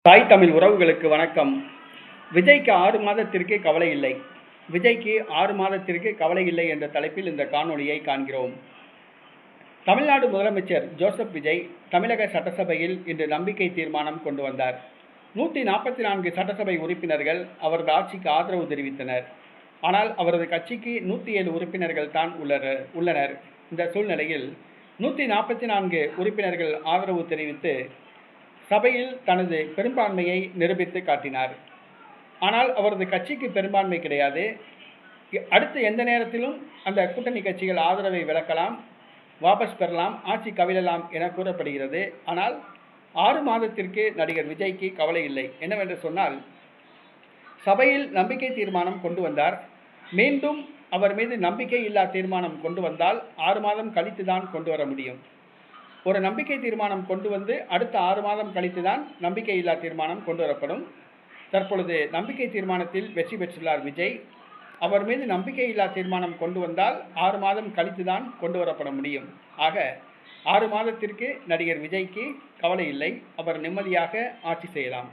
தாய் தமிழ் உறவுகளுக்கு வணக்கம். விஜய்க்கு 6 மாதத்திற்கு கவலை இல்லை. விஜய்க்கு 6 மாதத்திற்கு கவலை இல்லை என்ற தலைப்பில் இந்த காணொளியை காண்கிறோம். தமிழ்நாடு முதலமைச்சர் ஜோசப் விஜய் தமிழக சட்டசபையில் இன்று நம்பிக்கை தீர்மானம் கொண்டு வந்தார். 144 சட்டசபை உறுப்பினர்கள் அவரது ஆட்சிக்கு ஆதரவு தெரிவித்தனர். ஆனால் அவரது கட்சிக்கு 107 உறுப்பினர்கள் தான் உள்ளனர். இந்த சூழ்நிலையில் 144 உறுப்பினர்கள் ஆதரவு தெரிவித்து சபையில் தனது பெரும்பான்மையை நிரூபித்து காட்டினார். ஆனால் அவரது கட்சிக்கு பெரும்பான்மை கிடையாது. அடுத்து எந்த நேரத்திலும் அந்த கூட்டணி கட்சிகள் ஆதரவை விலக்கலாம், வாபஸ் பெறலாம், ஆட்சி கவிழலாம் என கூறப்படுகிறது. ஆனால் 6 மாதத்திற்கு நடிகர் விஜய்க்கு கவலை இல்லை. என்னவென்று சொன்னால், சபையில் நம்பிக்கை தீர்மானம் கொண்டு வந்தார். மீண்டும் அவர் மீது நம்பிக்கை இல்லா தீர்மானம் கொண்டு வந்தால் 6 மாதம் கழித்து தான் கொண்டு வர முடியும். ஒரு நம்பிக்கை தீர்மானம் கொண்டு வந்து அடுத்த 6 மாதம் கழித்து தான் நம்பிக்கை இல்லா தீர்மானம் கொண்டு வரப்படும். தற்பொழுது நம்பிக்கை தீர்மானத்தில் வெற்றி பெற்றுள்ளார் விஜய். அவர் மீது நம்பிக்கை இல்லா தீர்மானம் கொண்டு வந்தால் 6 மாதம் கழித்து தான் கொண்டு வரப்பட முடியும். ஆக 6 மாதத்திற்கு நடிகர் விஜய்க்கு கவலை இல்லை. அவர் நிம்மதியாக ஆட்சி செய்யலாம்.